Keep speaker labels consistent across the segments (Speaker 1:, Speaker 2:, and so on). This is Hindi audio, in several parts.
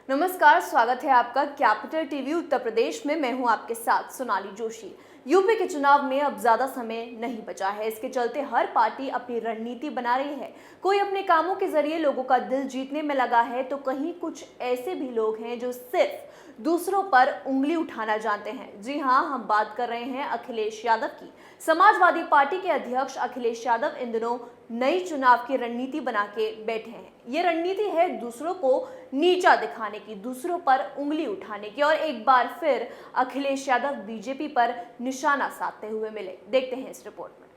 Speaker 1: नमस्कार, स्वागत है आपका कैपिटल टीवी उत्तर प्रदेश में। मैं हूं आपके साथ सोनाली जोशी। यूपी के चुनाव में अब ज्यादा समय नहीं बचा है। इसके चलते हर पार्टी अपनी रणनीति बना रही है। कोई अपने कामों के जरिए लोगों का दिल जीतने में लगा है, तो कहीं कुछ ऐसे भी लोग हैं जो सिर्फ दूसरों पर उंगली उठाना जानते हैं। जी हां, हम बात कर रहे हैं अखिलेश यादव की। समाजवादी पार्टी के अध्यक्ष अखिलेश यादव इन दिनों नई चुनाव की रणनीति बना के बैठे हैं। ये रणनीति है दूसरों को नीचा दिखाने की, दूसरों पर उंगली उठाने की। और एक बार फिर अखिलेश यादव बीजेपी पर निशाना साधते हुए मिले। देखते हैं इस रिपोर्ट में।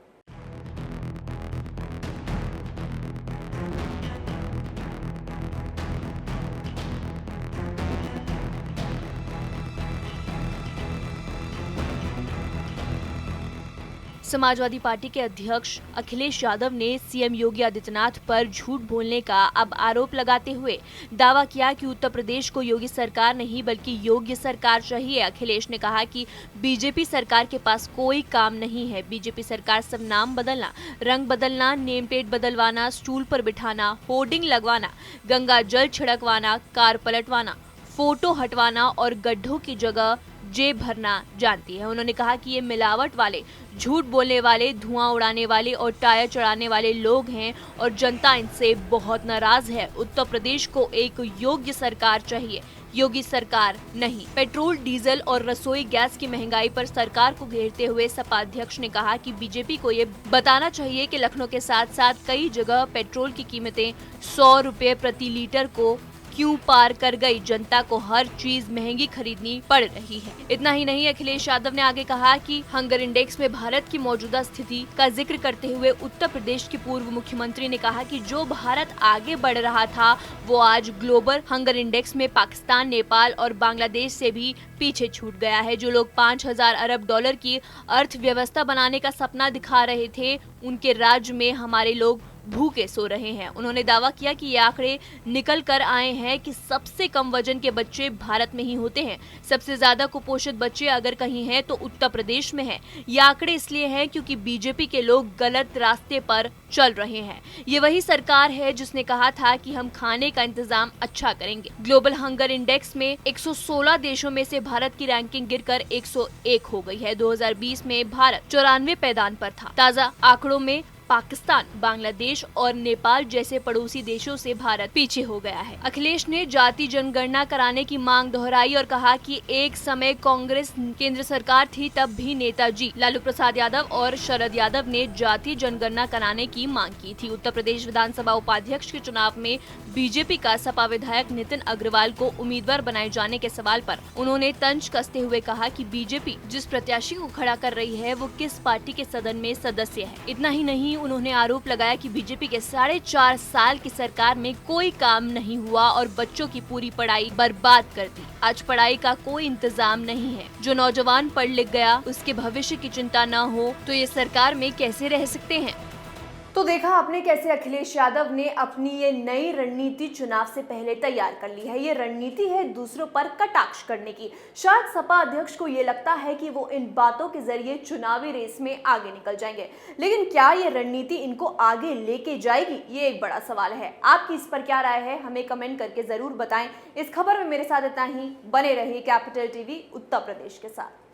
Speaker 1: समाजवादी पार्टी के अध्यक्ष अखिलेश यादव ने सीएम योगी आदित्यनाथ पर झूठ बोलने का अब आरोप लगाते हुए दावा किया कि उत्तर प्रदेश को योगी सरकार नहीं बल्कि योग्य सरकार चाहिए। अखिलेश ने कहा कि बीजेपी सरकार के पास कोई काम नहीं है। बीजेपी सरकार सब नाम बदलना, रंग बदलना, नेम प्लेट बदलवाना, स्टूल पर बिठाना, होर्डिंग लगवाना, गंगा जल छिड़कवाना, कार पलटवाना, फोटो हटवाना और गड्ढों की जगह जेब भरना जानती है। उन्होंने कहा कि ये मिलावट वाले, झूठ बोलने वाले, धुआं उड़ाने वाले और टायर चढ़ाने वाले लोग हैं और जनता इनसे बहुत नाराज है। उत्तर प्रदेश को एक योग्य सरकार चाहिए, योगी सरकार नहीं। पेट्रोल, डीजल और रसोई गैस की महंगाई पर सरकार को घेरते हुए सपा अध्यक्ष ने कहा कि बीजेपी को ये बताना चाहिए कि लखनऊ के साथ साथ कई जगह पेट्रोल की कीमतें 100 रुपए प्रति लीटर को क्यों पार कर गई। जनता को हर चीज महंगी खरीदनी पड़ रही है। इतना ही नहीं, अखिलेश यादव ने आगे कहा कि हंगर इंडेक्स में भारत की मौजूदा स्थिति का जिक्र करते हुए उत्तर प्रदेश के पूर्व मुख्यमंत्री ने कहा कि जो भारत आगे बढ़ रहा था वो आज ग्लोबल हंगर इंडेक्स में पाकिस्तान, नेपाल और बांग्लादेश से भी पीछे छूट गया है। जो लोग 5,000 अरब डॉलर की अर्थव्यवस्था बनाने का सपना दिखा रहे थे, उनके राज्य में हमारे लोग भूखे सो रहे हैं। उन्होंने दावा किया कि ये आंकड़े निकल कर आए हैं कि सबसे कम वजन के बच्चे भारत में ही होते हैं। सबसे ज्यादा कुपोषित बच्चे अगर कहीं हैं तो उत्तर प्रदेश में हैं। ये आंकड़े इसलिए हैं क्योंकि बीजेपी के लोग गलत रास्ते पर चल रहे हैं। ये वही सरकार है जिसने कहा था कि हम खाने का इंतजाम अच्छा करेंगे। ग्लोबल हंगर इंडेक्स में 116 देशों में से भारत की रैंकिंग गिरकर 101 हो गई है। 2020 में भारत 94 पायदान पर था। ताजा आंकड़ों में पाकिस्तान, बांग्लादेश और नेपाल जैसे पड़ोसी देशों से भारत पीछे हो गया है। अखिलेश ने जाति जनगणना कराने की मांग दोहराई और कहा कि एक समय कांग्रेस केंद्र सरकार थी, तब भी नेताजी लालू प्रसाद यादव और शरद यादव ने जाति जनगणना कराने की मांग की थी। उत्तर प्रदेश विधानसभा उपाध्यक्ष के चुनाव में बीजेपी का सपा विधायक नितिन अग्रवाल को उम्मीदवार बनाए जाने के सवाल पर उन्होंने तंज कसते हुए कहा कि बीजेपी जिस प्रत्याशी को खड़ा कर रही है वो किस पार्टी के सदन में सदस्य है। इतना ही नहीं, उन्होंने आरोप लगाया कि बीजेपी के 4.5 साल की सरकार में कोई काम नहीं हुआ और बच्चों की पूरी पढ़ाई बर्बाद कर दी। आज पढ़ाई का कोई इंतजाम नहीं है। जो नौजवान पढ़ लिख गया उसके भविष्य की चिंता न हो तो ये सरकार में कैसे रह सकते हैं। तो देखा आपने कैसे अखिलेश यादव ने अपनी ये नई रणनीति चुनाव से पहले तैयार कर ली है। ये रणनीति है दूसरों पर कटाक्ष करने की। शायद सपा अध्यक्ष को ये लगता है कि वो इन बातों के जरिए चुनावी रेस में आगे निकल जाएंगे, लेकिन क्या ये रणनीति इनको आगे लेके जाएगी, ये एक बड़ा सवाल है। आपकी इस पर क्या राय है, हमें कमेंट करके जरूर बताएं। इस खबर में मेरे साथ इतना ही। बने रहिए कैपिटल टीवी उत्तर प्रदेश के साथ।